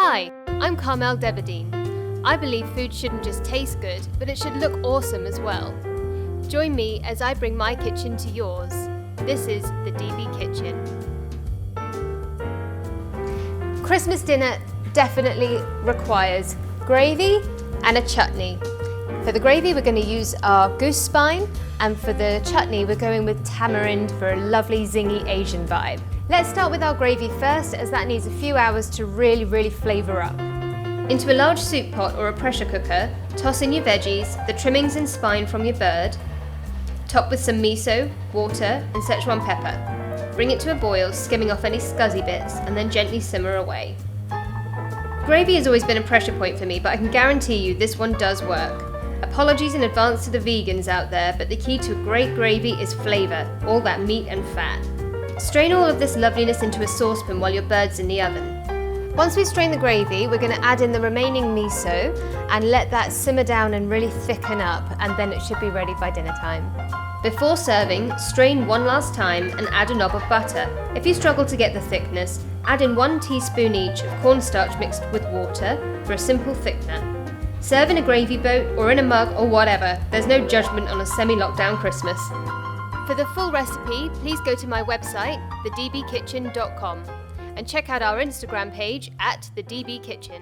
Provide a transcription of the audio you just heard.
Hi, I'm Carmel Debadine. I believe food shouldn't just taste good, but it should look awesome as well. Join me as I bring my kitchen to yours. This is the DB Kitchen. Christmas dinner definitely requires gravy and a chutney. For the gravy we're going to use our goose spine, and for the chutney we're going with tamarind for a lovely zingy Asian vibe. Let's start with our gravy first, as that needs a few hours to really flavour up. Into a large soup pot or a pressure cooker, toss in your veggies, the trimmings and spine from your bird, top with some miso, water and Szechuan pepper. Bring it to a boil, skimming off any scuzzy bits, and then gently simmer away. Gravy has always been a pressure point for me, but I can guarantee you this one does work. Apologies in advance to the vegans out there, but the key to great gravy is flavour, all that meat and fat. Strain all of this loveliness into a saucepan while your bird's in the oven. Once we strain the gravy, we're going to add in the remaining miso and let that simmer down and really thicken up, and then it should be ready by dinner time. Before serving, strain one last time and add a knob of butter. If you struggle to get the thickness, add in 1 teaspoon each of cornstarch mixed with water for a simple thickener. Serve in a gravy boat or in a mug or whatever. There's no judgment on a semi-lockdown Christmas. For the full recipe, please go to my website, thedbkitchen.com, and check out our Instagram page @thedbkitchen.